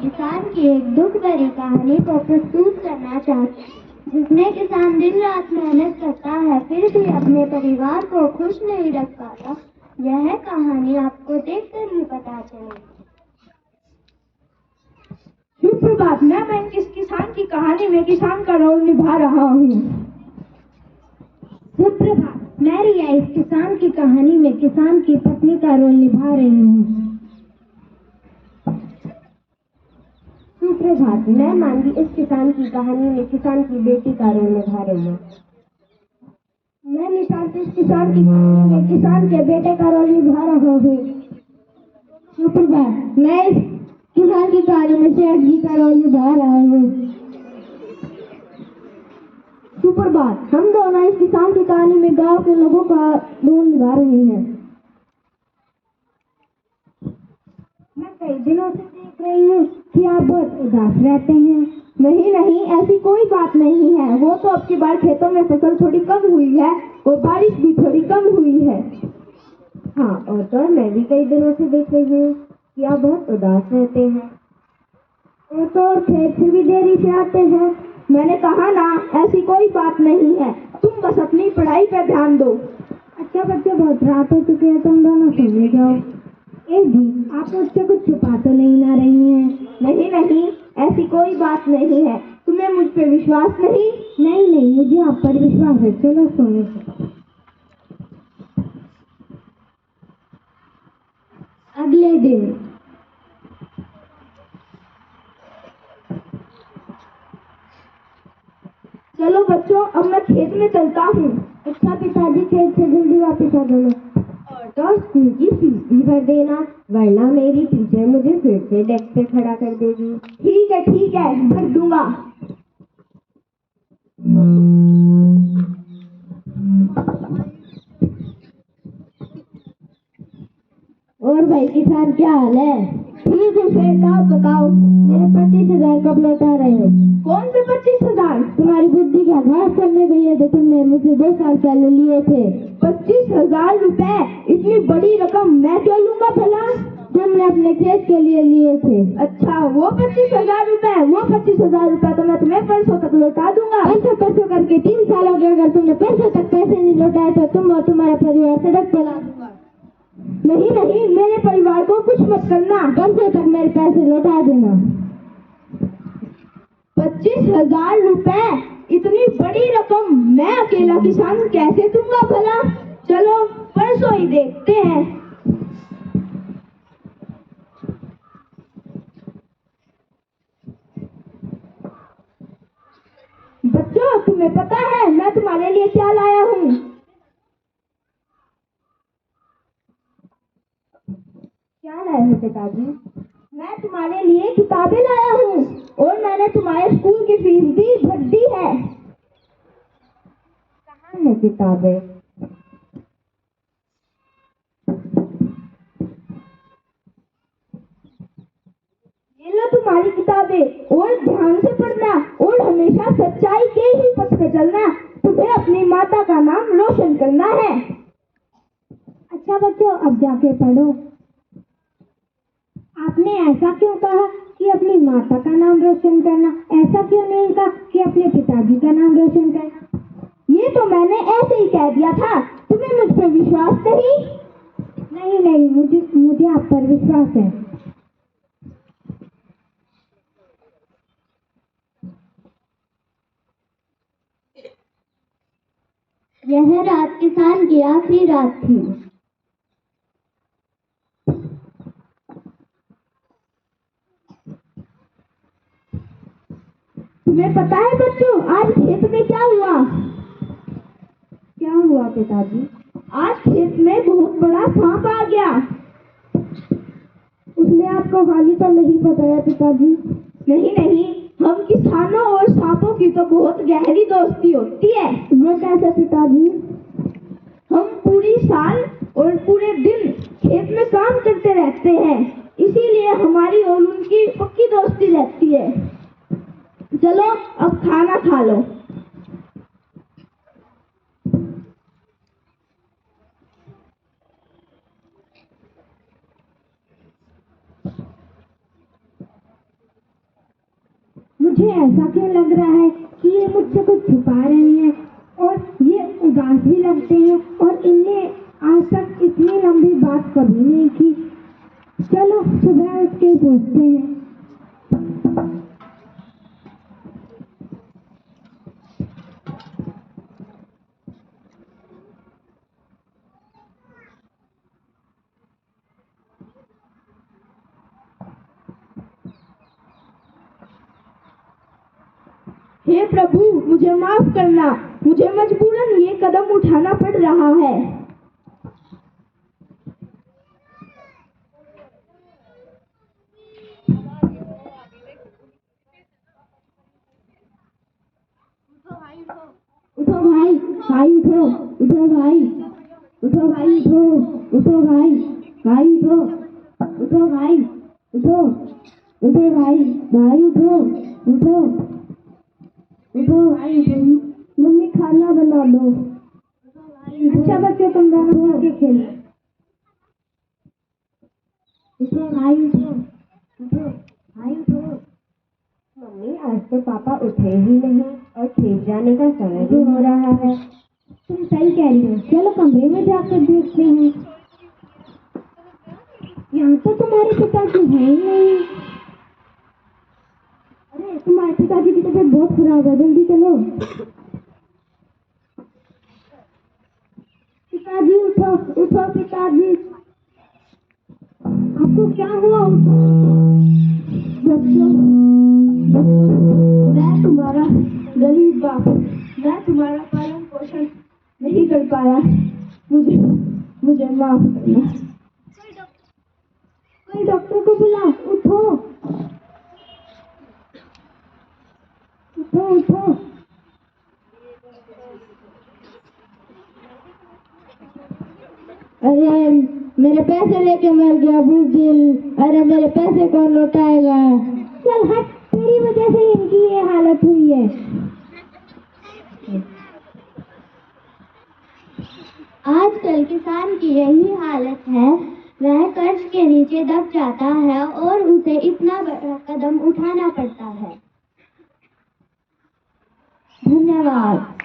किसान की एक दुख भरी कहानी को प्रस्तुत करना चाहती हूँ, जिसमें किसान दिन रात मेहनत करता है फिर भी अपने परिवार को खुश नहीं रख पाता। यह कहानी आपको देखकर ही पता चलेगी। सुप्रभात, मैं इस किसान की कहानी में किसान का रोल निभा रहा हूँ। सुप्रभात, मैं रिया इस किसान की कहानी में किसान की पत्नी का रोल निभा रही हूँ। सुप्रभात, मैं मानवी इस किसान की कहानी में किसान की बेटी का रोल निभा रही हूँ। मैं निशांत इस किसान की कहानी में किसान के बेटे का रोल निभा रहा हूँ। सुप्रभात, मैं इस किसान की कहानी में सेठ जी का रोल निभा रहा हूँ। सुप्रभात, हम दोनों इस किसान की कहानी में गांव के लोगों का रोल निभा रहे हैं। मैं कई दिनों से देख रही हूँ कि आप बहुत उदास रहते हैं। नहीं, ऐसी कोई बात नहीं है। वो तो अब की बार खेतों में फसल थोड़ी कम हुई है और बारिश भी थोड़ी कम हुई है। हाँ, और तो मैं भी कई दिनों से देख रही हूँ कि आप बहुत उदास रहते हैं। और तो खेत से भी देरी से आते हैं। मैंने कहा ना, ऐसी कोई बात नहीं है। तुम बस अपनी पढ़ाई पर ध्यान दो। अच्छा बच्चे, बहुत रात हो चुकी है, तुम दोनों सोने जाओ। ए जी, आप मुझसे कुछ छुपा तो नहीं ना रही हैं? नहीं, ऐसी कोई बात नहीं है। तुम्हें मुझ पे विश्वास नहीं? नहीं, मुझे आप पर विश्वास है। चलो सोने से। अगले दिन। चलो बच्चों, अब मैं खेत में चलता हूँ। अच्छा पिताजी, खेत से जल्दी वापस आ जाना। और तो स्कूल की फीस भी भर देना, वरना मेरी टीचर मुझे फिर से डेस्क पे खड़ा कर देगी। ठीक है, भर दूंगा। और भाई किसान, क्या हाल है? ठीक है सेठ, आप बताओ। मेरे 25,000 कब लौटा रहे हो? कौन से 25,000? तुम्हारी बुद्धि का घास करने गई है जो तुमने मुझे 2 साल पहले लिए थे। 25,000 रुपए? इतनी बड़ी रकम मैं क्यों लूंगा भला? तुमने अपने खेत के लिए लिए थे। अच्छा, वो 25,000 रुपए? वो 25,000 रुपए तो मैं तुम्हें परसों तक लौटा दूंगा। पैसों करके 3 साल हो गए। अगर तुमने पैसों तक पैसे नहीं लौटाए तो तुम और तुम्हारा परिवार सड़क पे ला दूंगा। नहीं, मेरे परिवार को कुछ मत करना। परसों तक मेरे पैसे लौटा देना। 25,000 रुपए? इतनी बड़ी रकम मैं अकेला किसान कैसे दूंगा भला? चलो परसों ही देखते हैं। बच्चों, तुम्हें पता है मैं तुम्हारे लिए क्या लाया हूँ? क्या लाए हो पिताजी? मैं तुम्हारे लिए किताबें लाया हूँ और मैंने तुम्हारे स्कूल की फीस भी भर दी है। कहाँ है किताबें? ये लो तुम्हारी किताबें, और ध्यान से पढ़ना और हमेशा सच्चाई के ही पथ पे चलना। तुम्हें अपनी माता का नाम रोशन करना है। अच्छा बच्चों, अब जाके पढ़ो। आपने ऐसा क्यों कहा कि अपनी माता का नाम रोशन करना? ऐसा क्यों नहीं कहा कि अपने पिताजी का नाम रोशन करना? ये तो मैंने ऐसे ही कह दिया था। तुम्हें मुझ पर विश्वास नहीं? नहीं, मुझे आप पर विश्वास है। यह रात किसान की आखिरी रात थी। तुम्हें पता है बच्चों, आज खेत में क्या हुआ? क्या हुआ पिताजी? आज खेत में बहुत बड़ा सांप आ गया। उसने आपको हानि तो नहीं बताया पिताजी? नहीं, हम किसानों और सांपों की तो बहुत गहरी दोस्ती होती है। वो कैसे पिताजी? हम पूरी साल और पूरे दिन खेत में काम करते रहते हैं, इसीलिए हमारी और उनकी पक्की दोस्ती रहती है। चलो अब खाना खा लो। मुझे ऐसा क्यों लग रहा है कि ये मुझसे कुछ छुपा रहे हैं और ये उदास भी लगते हैं और इन्हें आज तक इतनी लंबी बात कभी नहीं की। चलो सुबह उठ के पूछते हैं। हे प्रभु, मुझे माफ करना, मुझे मजबूरन ये कदम उठाना पड़ रहा है। उठो भाई, भाई उठो, उठो भाई, उठो भाई, उठो, उठो भाई, भाई उठो, उठो भाई, उठो, उठो भाई, भाई उठो, उठो, उठो भाई, मम्मी खाना बना दो। अच्छा बच्चे, तुम दोनों मिलके खेलो। उठो भाई, उठो, उठो भाई, उठो। मम्मी, आज तो पापा उठे ही नहीं और खेत जाने का समय भी हो रहा है। तुम सही कह रही हो, चलो कमरे में जाकर देखते हैं। यहाँ तो तुम्हारे पिताजी हैं ही नहीं। अरे तुम्हारे पिताजी की तबीयत बहुत खराब है, जल्दी चलो। पिताजी उठो, उठो पिताजी, आपको क्या हुआ? उठो बच्चों, मैं तुम्हारा गरीब बाप, मैं तुम्हारा पालन पोषण नहीं कर पाया, मुझे माफ करना। कोई डॉक्टर को बुला। उठो, उठो, उठो। अरे मेरे पैसे लेके मर गया बुज़दिल। अरे मेरे पैसे कौन लौटाएगा? चल हट, तेरी वजह से इनकी ये हालत हुई है। आजकल किसान की यही हालत है, वह कर्ज के नीचे दब जाता है और उसे इतना बड़ा कदम उठाना पड़ता है। धन्यवाद।